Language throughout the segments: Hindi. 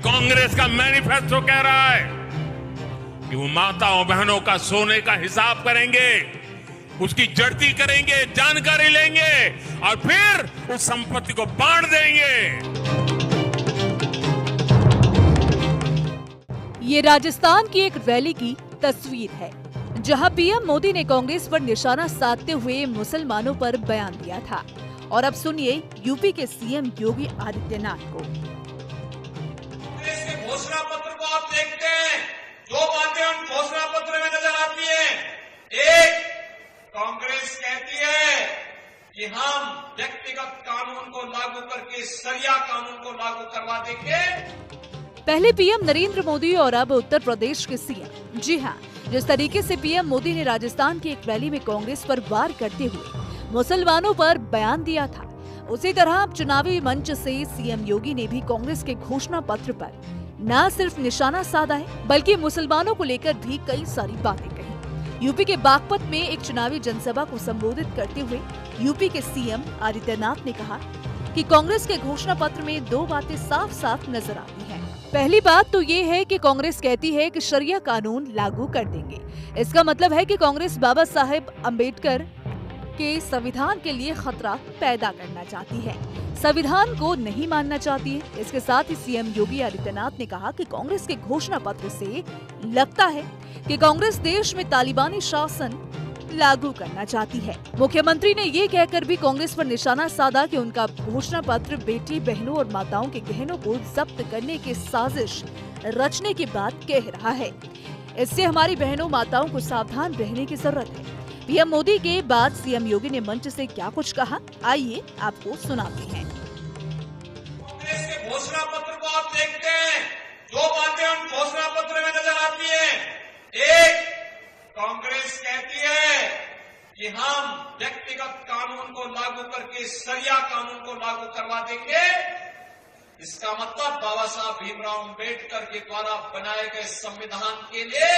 कांग्रेस का मैनिफेस्टो कह रहा है कि वो माताओं बहनों का सोने का हिसाब करेंगे, उसकी जड़ती करेंगे, जानकारी लेंगे और फिर उस संपत्ति को बांट देंगे। ये राजस्थान की एक रैली की तस्वीर है, जहां पीएम मोदी ने कांग्रेस पर निशाना साधते हुए मुसलमानों पर बयान दिया था। और अब सुनिए यूपी के सीएम योगी आदित्यनाथ को। कांग्रेस के घोषणा पत्र को आप देखते हैं, दो बातें उन घोषणा पत्र में नजर आती हैं। एक, कांग्रेस कहती है कि हम व्यक्तिगत कानून को लागू करके शरिया कानून को लागू करवा देंगे। पहले पीएम नरेंद्र मोदी और अब उत्तर प्रदेश के सीएम। जी हाँ, जिस तरीके से पीएम मोदी ने राजस्थान की एक रैली में कांग्रेस पर वार करते हुए मुसलमानों पर बयान दिया था, उसी तरह अब चुनावी मंच से सीएम योगी ने भी कांग्रेस के घोषणा पत्र पर न सिर्फ निशाना साधा है, बल्कि मुसलमानों को लेकर भी कई सारी बातें कही। यूपी के बागपत में एक चुनावी जनसभा को संबोधित करते हुए यूपी के सीएम आदित्यनाथ ने कहा कि कांग्रेस के घोषणा पत्र में दो बातें साफ साफ नजर आती हैं। पहली बात तो ये है कि कांग्रेस कहती है कि शरिया कानून लागू कर देंगे। इसका मतलब है कि कांग्रेस बाबा साहेब अम्बेडकर के संविधान के लिए खतरा पैदा करना चाहती है, संविधान को नहीं मानना चाहती है। इसके साथ ही सीएम योगी आदित्यनाथ ने कहा कि कांग्रेस के घोषणा पत्र से लगता है कि कांग्रेस देश में तालिबानी शासन लागू करना चाहती है। मुख्यमंत्री ने ये कहकर भी कांग्रेस पर निशाना साधा कि उनका घोषणा पत्र बेटी बहनों और माताओं के गहनों को जब्त करने की साजिश रचने की बात कह रहा है। इससे हमारी बहनों माताओं को सावधान रहने की जरूरत है। पीएम मोदी के बाद सीएम योगी ने मंच से क्या कुछ कहा, आइए आपको सुनाते हैं। कांग्रेस के घोषणा पत्र को आप देखते हैं, दो बातें उन घोषणा पत्र में नजर आती हैं। एक, कांग्रेस कहती है कि हम व्यक्तिगत कानून को लागू करके शरिया कानून को लागू करवा देंगे। इसका मतलब बाबा साहब भीमराव अम्बेडकर के द्वारा बनाए गए संविधान के लिए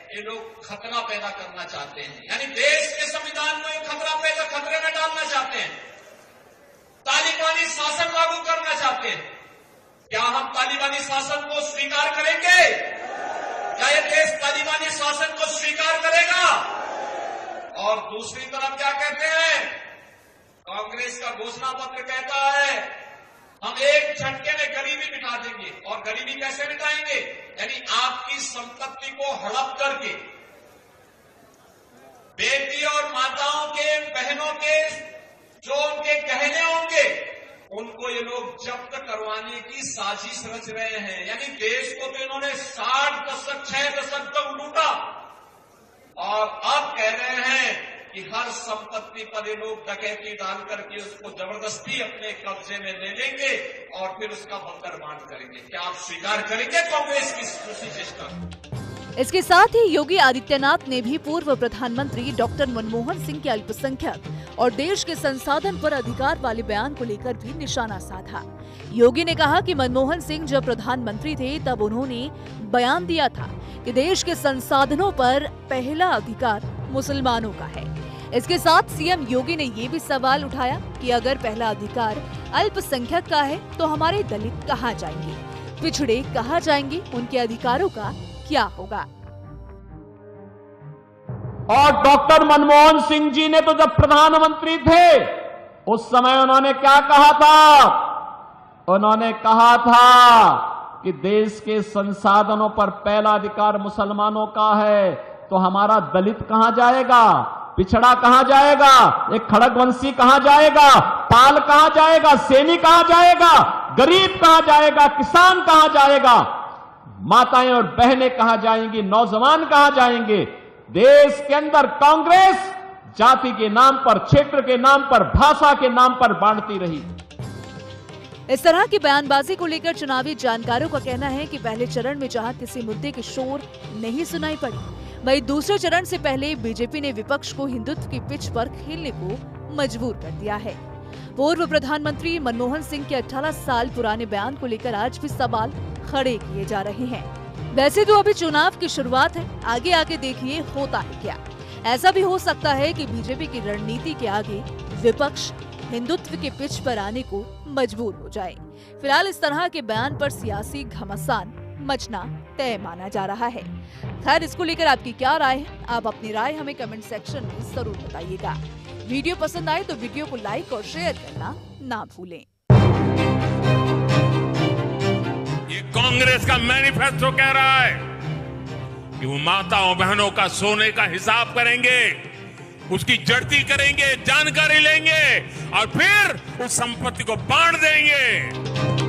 ये लोग खतरा पैदा करना चाहते हैं, यानी देश के संविधान को एक खतरे में डालना चाहते हैं, तालिबानी शासन लागू करना चाहते हैं। क्या हम तालिबानी शासन को स्वीकार करेंगे? क्या ये देश तालिबानी शासन को स्वीकार करेगा? और दूसरी तरफ क्या कहते हैं? कांग्रेस का घोषणा पत्र कहता है हम एक झटके में गरीबी मिटा देंगे। और गरीबी कैसे मिटाएंगे? यानी आपकी संपत्ति को हड़प करके बेटी और माताओं के, बहनों के जो उनके गहने होंगे उनको ये लोग जब्त करवाने की साजिश रच रहे हैं। यानी देश को तो इन्होंने 6 दशक तक लूटा और अब कह रहे हैं कि हर संपत्ति पर ये लोग डकैती डाल करके उसको जबरदस्ती अपने कब्जे में ले लेंगे और फिर उसका बंकर बांट करेंगे। क्या आप स्वीकार करेंगे कांग्रेस की उसी सिस्टम? इसके साथ ही योगी आदित्यनाथ ने भी पूर्व प्रधानमंत्री डॉक्टर मनमोहन सिंह के अल्पसंख्यक और देश के संसाधन पर अधिकार वाले बयान को लेकर भी निशाना साधा। योगी ने कहा कि मनमोहन सिंह जब प्रधानमंत्री थे तब उन्होंने बयान दिया था कि देश के संसाधनों पर पहला अधिकार मुसलमानों का है। इसके साथ सीएम योगी ने ये भी सवाल उठाया कि अगर पहला अधिकार अल्पसंख्यक का है तो हमारे दलित कहाँ जाएंगे, पिछड़े कहाँ जाएंगे, उनके अधिकारों का क्या होगा? और डॉक्टर मनमोहन सिंह जी ने तो जब प्रधानमंत्री थे उस समय उन्होंने क्या कहा था? उन्होंने कहा था कि देश के संसाधनों पर पहला अधिकार मुसलमानों का है, तो हमारा दलित कहां जाएगा, पिछड़ा कहां जाएगा, एक खड़गवंशी कहां जाएगा, पाल कहां जाएगा, सैनिक कहां जाएगा, गरीब कहां जाएगा, किसान कहां जाएगा, माताएं और बहनें कहां जाएंगी, नौजवान कहां जाएंगे? देश के अंदर कांग्रेस जाति के नाम पर, क्षेत्र के नाम पर, भाषा के नाम पर बांटती रही। इस तरह की बयानबाजी को लेकर चुनावी जानकारों का कहना है कि पहले चरण में जहां किसी मुद्दे की शोर नहीं सुनाई पड़ी, वहीं दूसरे चरण से पहले बीजेपी ने विपक्ष को हिंदुत्व की पिच पर खेलने को मजबूर कर दिया है। पूर्व प्रधानमंत्री मनमोहन सिंह के 18 साल पुराने बयान को लेकर आज भी सवाल खड़े किए जा रहे हैं। वैसे तो अभी चुनाव की शुरुआत है, आगे आगे देखिए होता है क्या। ऐसा भी हो सकता है कि बीजेपी की रणनीति के आगे विपक्ष हिंदुत्व के पिच पर आने को मजबूर हो जाए। फिलहाल इस तरह के बयान पर सियासी घमासान मचना तय माना जा रहा है। खैर, इसको लेकर आपकी क्या राय है? आप अपनी राय हमें कमेंट सेक्शन में जरूर बताइएगा। वीडियो पसंद आए तो वीडियो को लाइक और शेयर करना ना भूलें। ये कांग्रेस का मैनिफेस्टो कह रहा है कि वो माताओं बहनों का सोने का हिसाब करेंगे, उसकी जड़ती करेंगे, जानकारी लेंगे और फिर उस संपत्ति को बांट देंगे।